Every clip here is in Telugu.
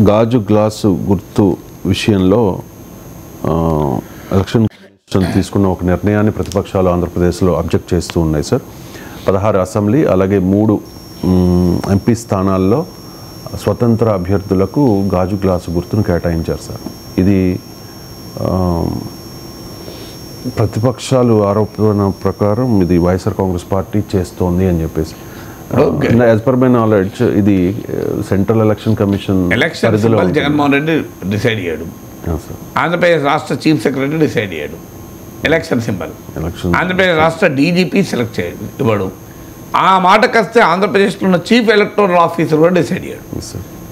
గాజు గ్లాసు గుర్తు విషయంలో ఎలక్షన్ కమిషన్ తీసుకున్న ఒక నిర్ణయాన్ని ప్రతిపక్షాలు ఆంధ్రప్రదేశ్లో అబ్జెక్ట్ చేస్తూ ఉన్నాయి సార్. 16 అసెంబ్లీ అలాగే 3 ఎంపీ స్థానాల్లో స్వతంత్ర అభ్యర్థులకు గాజు గ్లాసు గుర్తును కేటాయించారు సార్. ఇది ప్రతిపక్షాలు ఆరోపణ ప్రకారం ఇది వైఎస్ఆర్ కాంగ్రెస్ పార్టీ చేస్తోంది అని చెప్పేసి. యాజ్ పర్ మై నాలెడ్జ్ ఇది central election commission Jaganmohan Reddy decide అయ్యాడు, ఆంధ్రప్రదేశ్ రాష్ట్ర చీఫ్ సెక్రటరీ డిసైడ్ అయ్యాడు. ఎలక్షన్ సింబల్ ఆంధ్రప్రదేశ్ రాష్ట్ర డీజీపీ సెలెక్ట్ చేయడు ఇవ్వడు. ఆ మాటకొస్తే ఆంధ్రప్రదేశ్లో ఉన్న చీఫ్ ఎలక్టోరల్ ఆఫీసర్ కూడా డిసైడ్ అయ్యాడు.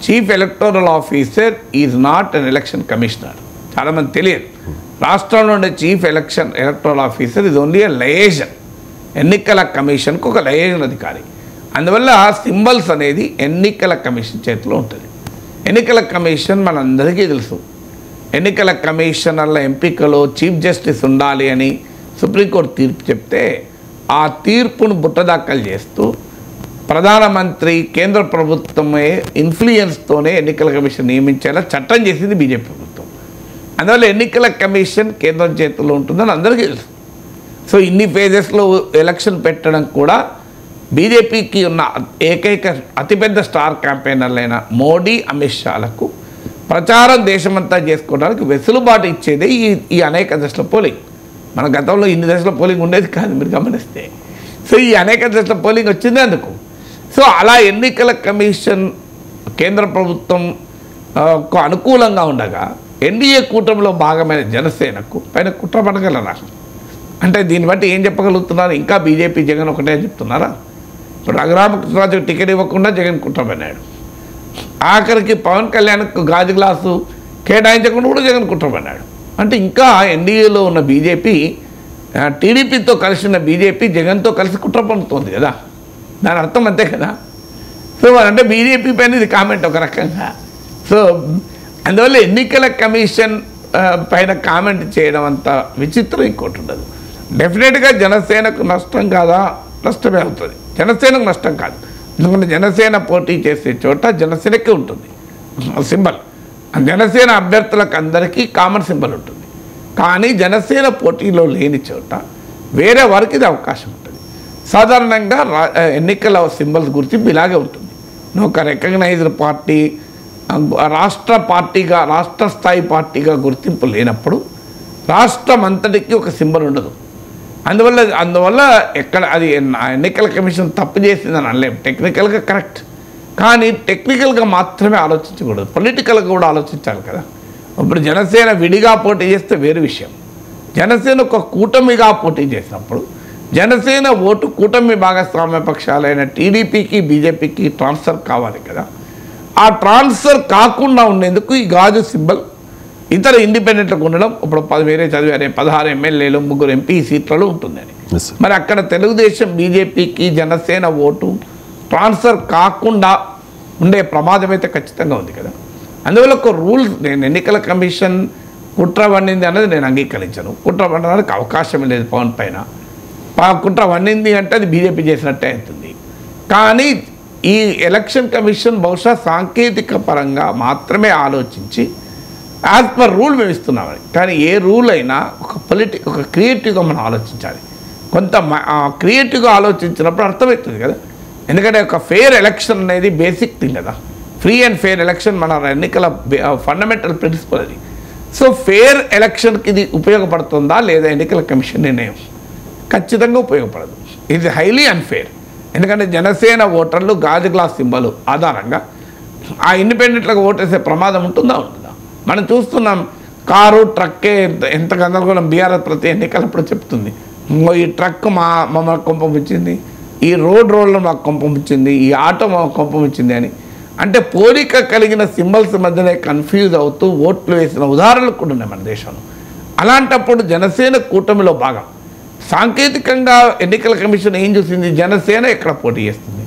Chief electoral officer is not an election commissioner. చాలామంది తెలియదు, రాష్ట్రంలో ఉండే చీఫ్ ఎలక్టోరల్ ఆఫీసర్ ఇది ఓన్లీ ఎ లయేజన్, ఎన్నికల కమిషన్కు ఒక లయేజన్ అధికారి. అందువల్ల సింబల్స్ అనేది ఎన్నికల కమిషన్ చేతిలో ఉంటుంది. ఎన్నికల కమిషన్ మనందరికీ తెలుసు, ఎన్నికల కమిషనర్ల ఎంపికలో చీఫ్ జస్టిస్ ఉండాలి అని సుప్రీంకోర్టు తీర్పు చెప్తే ఆ తీర్పును బుట్టదాఖలు చేస్తూ ప్రధానమంత్రి కేంద్ర ప్రభుత్వమే ఇన్ఫ్లుయెన్స్తోనే ఎన్నికల కమిషన్ నియమించేలా చట్టం చేసింది బీజేపీ ప్రభుత్వం. అందువల్ల ఎన్నికల కమిషన్ కేంద్రం చేతుల్లో ఉంటుందని అందరికీ తెలుసు. సో ఇన్ని ఫేజెస్లో ఎలక్షన్ పెట్టడం కూడా బీజేపీకి ఉన్న ఏకైక అతిపెద్ద స్టార్ క్యాంపెయినర్లైన మోడీ, అమిత్ షాలకు ప్రచారం దేశమంతా చేసుకోవడానికి వెసులుబాటు ఇచ్చేదే ఈ అనేక దశల పోలింగ్. మన గతంలో ఇన్ని దశల పోలింగ్ ఉండేది కాదు, మీరు గమనిస్తే. సో ఈ అనేక దశల పోలింగ్ వచ్చింది అందుకు. సో అలా ఎన్నికల కమిషన్ కేంద్ర ప్రభుత్వం అనుకూలంగా ఉండగా ఎన్డీఏ కూటమిలో భాగమైన జనసేనకు పైన కుట్ర పడగలరా? అంటే దీన్ని బట్టి ఏం చెప్పగలుగుతున్నారు? ఇంకా బీజేపీ జగన్ ఒకటే చెప్తున్నారా? ఇప్పుడు రఘురామకృష్ణరాజుకు టికెట్ ఇవ్వకుండా జగన్ కుట్ర పడినాడు. ఆఖరికి పవన్ కళ్యాణ్కు గాజు గ్లాసు కేటాయించకుండా కూడా జగన్ కుట్ర పడినాడు. అంటే ఇంకా ఎన్డీఏలో ఉన్న బీజేపీ, టీడీపీతో కలిసి ఉన్న బీజేపీ జగన్తో కలిసి కుట్ర పడుతోంది కదా, దాని అర్థం అంతే కదా. సో అంటే బీజేపీ పైన ఇది కామెంట్ ఒక రకంగా. సో అందువల్ల ఎన్నికల కమిషన్ పైన కామెంట్ చేయడం అంత విచిత్రం ఇంకోటి ఉండదు. డెఫినెట్గా జనసేనకు నష్టం కాదా? నష్టమే అవుతుంది. జనసేనకు నష్టం కాదు, ఎందుకంటే జనసేన పోటీ చేసే చోట జనసేనకే ఉంటుంది సింబల్. జనసేన అభ్యర్థులకు అందరికీ కామన్ సింబల్ ఉంటుంది. కానీ జనసేన పోటీలో లేని చోట వేరే వారికి ఇది అవకాశం ఉంటుంది. సాధారణంగా ఎన్నికల సింబల్స్ గుర్తింపు ఇలాగే ఉంటుంది. ఒక రికగ్నైజ్డ్ పార్టీ రాష్ట్ర స్థాయి పార్టీగా గుర్తింపు లేనప్పుడు రాష్ట్రం అంతటికి ఒక సింబల్ ఉండదు. అందువల్ల ఎక్కడ అది ఎన్నికల కమిషన్ తప్పు చేసిందని అనలేము. టెక్నికల్గా కరెక్ట్, కానీ టెక్నికల్గా మాత్రమే ఆలోచించకూడదు, పొలిటికల్గా కూడా ఆలోచించాలి కదా. ఇప్పుడు జనసేన విడిగా పోటీ చేస్తే వేరు విషయం. జనసేన ఒక కూటమిగా పోటీ చేసినప్పుడు జనసేన ఓటు కూటమి భాగస్వామ్య పక్షాలైన టీడీపీకి, బీజేపీకి ట్రాన్స్ఫర్ కావాలి కదా. ఆ ట్రాన్స్ఫర్ కాకుండా ఉండేందుకు ఈ గాజు సింబల్ ఇతర ఇండిపెండెంట్లకు ఉండడం. ఇప్పుడు వేరే చదివారే 16 ఎమ్మెల్యేలు, 3 ఎంపీ సీట్లలో ఉంటుందని. మరి అక్కడ తెలుగుదేశం, బీజేపీకి జనసేన ఓటు ట్రాన్స్ఫర్ కాకుండా ఉండే ప్రమాదం అయితే ఖచ్చితంగా ఉంది కదా. అందువల్ల ఒక రూల్స్, నేను ఎన్నికల కమిషన్ కుట్ర వండింది అన్నది నేను అంగీకరించను. కుట్ర వండడానికి అవకాశం లేదు పవన్ పైన. కుట్ర వండింది అంటే అది బీజేపీ చేసినట్టే అవుతుంది. కానీ ఈ ఎలక్షన్ కమిషన్ బహుశా సాంకేతిక పరంగా మాత్రమే ఆలోచించి యాజ్ పర్ రూల్ మేము ఇస్తున్నామని. కానీ ఏ రూల్ అయినా ఒక క్రియేటివ్గా మనం ఆలోచించాలి. కొంత క్రియేటివ్గా ఆలోచించినప్పుడు అర్థమవుతుంది కదా. ఎందుకంటే ఒక ఫెయిర్ ఎలక్షన్ అనేది బేసిక్ థింగ్ కదా. ఫ్రీ అండ్ ఫెయిర్ ఎలక్షన్ మన ఎన్నికల ఫండమెంటల్ ప్రిన్సిపల్ అది. సో ఫెయిర్ ఎలక్షన్కి ఇది ఉపయోగపడుతుందా లేదా ఎన్నికల కమిషన్ నిర్ణయం? ఖచ్చితంగా ఉపయోగపడదు. ఇది హైలీ అన్ఫెయిర్. ఎందుకంటే జనసేన ఓటర్లు గాజు గ్లాస్ సింబల్ ఆధారంగా ఆ ఇండిపెండెంట్లకు ఓటేసే ప్రమాదం ఉంటుందా? మనం చూస్తున్నాం. కారు, ట్రక్కే ఎంత గందరగోళం బీఆర్ఎస్ ప్రతి ఎన్నికలప్పుడు చెప్తుంది. ఈ ట్రక్ మమ్మల్ని కొంపమిచ్చింది, ఈ రోడ్లు మాకు కొంపమిచ్చింది, ఈ ఆటో మాకు కొంపమిచ్చింది అని. అంటే పోలిక కలిగిన సింబల్స్ మధ్యనే కన్ఫ్యూజ్ అవుతూ ఓట్లు వేసిన ఉదాహరణలు కూడా ఉన్నాయి మన దేశంలో. అలాంటప్పుడు జనసేన కూటమిలో భాగం. సాంకేతికంగా ఎన్నికల కమిషన్ ఏం చూసింది? జనసేన ఎక్కడ పోటీ చేస్తుంది,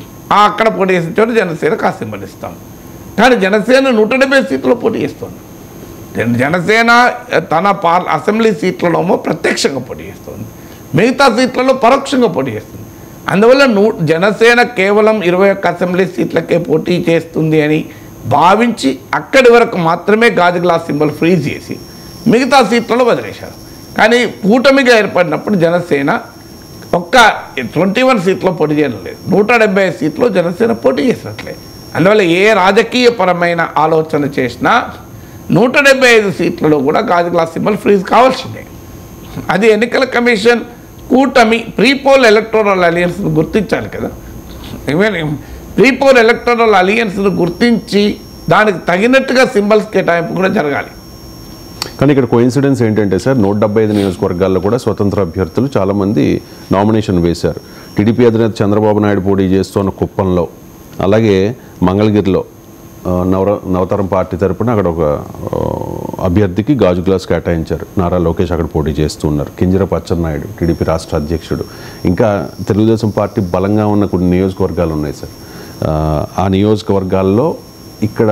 అక్కడ పోటీ చేసిన చోట జనసేనకు ఆ సింబల్ ఇస్తాం. కానీ జనసేన 170 సీట్లో పోటీ చేస్తుంది. జనసేన తన అసెంబ్లీ సీట్లలోమో ప్రత్యక్షంగా పోటీ చేస్తుంది, మిగతా సీట్లలో పరోక్షంగా పోటీ చేస్తుంది. అందువల్ల జనసేన కేవలం 21 అసెంబ్లీ సీట్లకే పోటీ చేస్తుంది అని భావించి అక్కడి వరకు మాత్రమే గాజు గ్లాస్ సింబల్ ఫ్రీజ్ చేసి మిగతా సీట్లలో వదిలేశారు. కానీ కూటమిగా ఏర్పడినప్పుడు జనసేన ఒక్క 21 సీట్లో పోటీ చేయడం లేదు, 175 సీట్లో జనసేన పోటీ చేసినట్లే. అందువల్ల ఏ రాజకీయపరమైన ఆలోచన చేసినా 175 సీట్లలో కూడా గాజు గ్లాస్ సింబల్ ఫ్రీజ్ కావాల్సిందే. అది ఎన్నికల కమిషన్ కూటమి ప్రీపోల్ ఎలక్టోరల్ అలయన్స్ను గుర్తించాలి కదా. ప్రీపోల్ ఎలక్టోరల్ అలయన్స్ను గుర్తించి దానికి తగినట్టుగా సింబల్స్ కేటాయింపు కూడా జరగాలి. కానీ ఇక్కడ కోఇన్సిడెన్స్ ఏంటంటే సార్, 175 నియోజకవర్గాల్లో కూడా స్వతంత్ర అభ్యర్థులు చాలామంది నామినేషన్ వేశారు. టీడీపీ అధినేత చంద్రబాబు నాయుడు పోటీ చేస్తున్న కుప్పంలో, అలాగే మంగళగిరిలో నవతరం పార్టీ తరపున అక్కడ ఒక అభ్యర్థికి గాజు గ్లాస్ కేటాయించారు. నారా లోకేష్ అక్కడ పోటీ చేస్తూ ఉన్నారు. కింజరాపు అచ్చెన్నాయుడు టీడీపీ రాష్ట్ర అధ్యక్షుడు, ఇంకా తెలుగుదేశం పార్టీ బలంగా ఉన్న కొన్ని నియోజకవర్గాలు ఉన్నాయి సార్. ఆ నియోజకవర్గాల్లో ఇక్కడ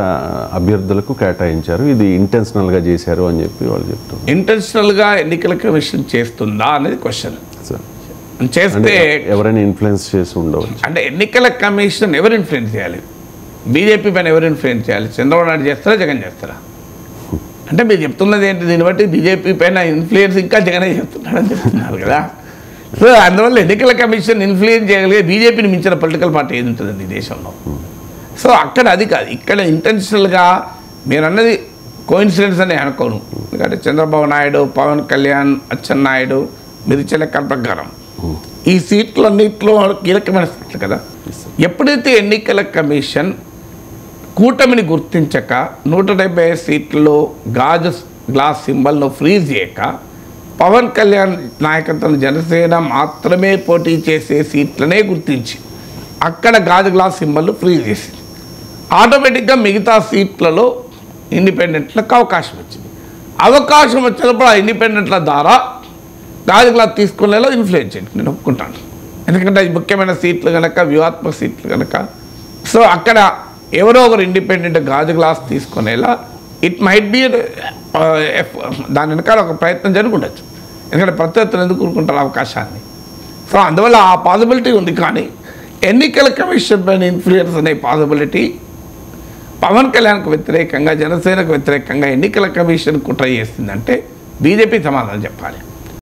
అభ్యర్థులకు కేటాయించారు. ఇది ఇంటెన్షనల్గా చేశారు అని చెప్పి వాళ్ళు చెప్తున్నారు. ఇంటెన్షనల్గా ఎన్నికల కమిషన్ చేస్తుందా అనేది క్వశ్చన్. చేస్తే ఎవరైనా ఇన్ఫ్లుయెన్స్ చేసి ఉండవచ్చు. అంటే ఎన్నికల కమిషన్ ఎవరు ఇన్ఫ్లుయెన్స్ చేయాలి? బీజేపీ పైన ఎవరు ఇన్ఫ్లుయెన్స్ చేయాలి? చంద్రబాబు నాయుడు చేస్తారా, జగన్ చేస్తారా? అంటే మీరు చెప్తున్నది ఏంటి? దీన్ని బట్టి బీజేపీ పైన ఇన్ఫ్లుయెన్స్ ఇంకా జగనే చేస్తున్నాడని చెప్తున్నారు కదా. సో అందువల్ల ఎన్నికల కమిషన్ ఇన్ఫ్లుయెన్స్ చేయగలిగే బీజేపీని మించిన పొలిటికల్ పార్టీ ఏది ఉంటుందండి ఈ దేశంలో? సో అక్కడ అది కాదు. ఇక్కడ ఇంటెన్షనల్గా మీరు అన్నది కోఇన్సిడెన్స్ అని అనుకోను. ఎందుకంటే చంద్రబాబు నాయుడు, పవన్ కళ్యాణ్, అచ్చెన్నాయుడు మిర్చి లెక్కల ప్రకారం ఈ సీట్లన్నింటిలో కీలకమైన సీట్లు కదా. ఎప్పుడైతే ఎన్నికల కమిషన్ కూటమిని గుర్తించక 175 సీట్లలో గాజు గ్లాస్ సింబల్ను ఫ్రీజ్ చేయక పవన్ కళ్యాణ్ నాయకత్వం జనసేన మాత్రమే పోటీ చేసే సీట్లనే గుర్తించి అక్కడ గాజు గ్లాస్ సింబల్ ఫ్రీజ్ చేసింది, ఆటోమేటిక్గా మిగతా సీట్లలో ఇండిపెండెంట్లకు అవకాశం వచ్చింది. అవకాశం వచ్చినప్పుడు ఆ ఇండిపెండెంట్ల ద్వారా గాజు గ్లాస్ తీసుకునేలా ఇన్ఫ్లుయెన్స్ చేయండి, నేను ఒప్పుకుంటాను. ఎందుకంటే అది ముఖ్యమైన సీట్లు కనుక, వ్యూహాత్మక సీట్లు కనుక. సో అక్కడ ఎవరో ఒకరు ఇండిపెండెంట్ గాజు గ్లాస్ తీసుకునేలా ఇట్ మైట్ బి దాని వెనకాల ఒక ప్రయత్నం జరిగి ఉండొచ్చు. ఎందుకంటే ప్రత్యర్థులు ఎందుకు కూరుకుంటారు అవకాశాన్ని. సో అందువల్ల ఆ పాసిబిలిటీ ఉంది. కానీ ఎన్నికల కమిషన్ పైన ఇన్ఫ్లుయెన్స్ అనే పాసిబిలిటీ పవన్ కళ్యాణ్కు వ్యతిరేకంగా, జనసేనకు వ్యతిరేకంగా ఎన్నికల కమిషన్ కుట్ర చేస్తుందంటే బీజేపీ సమాధానం చెప్పాలి.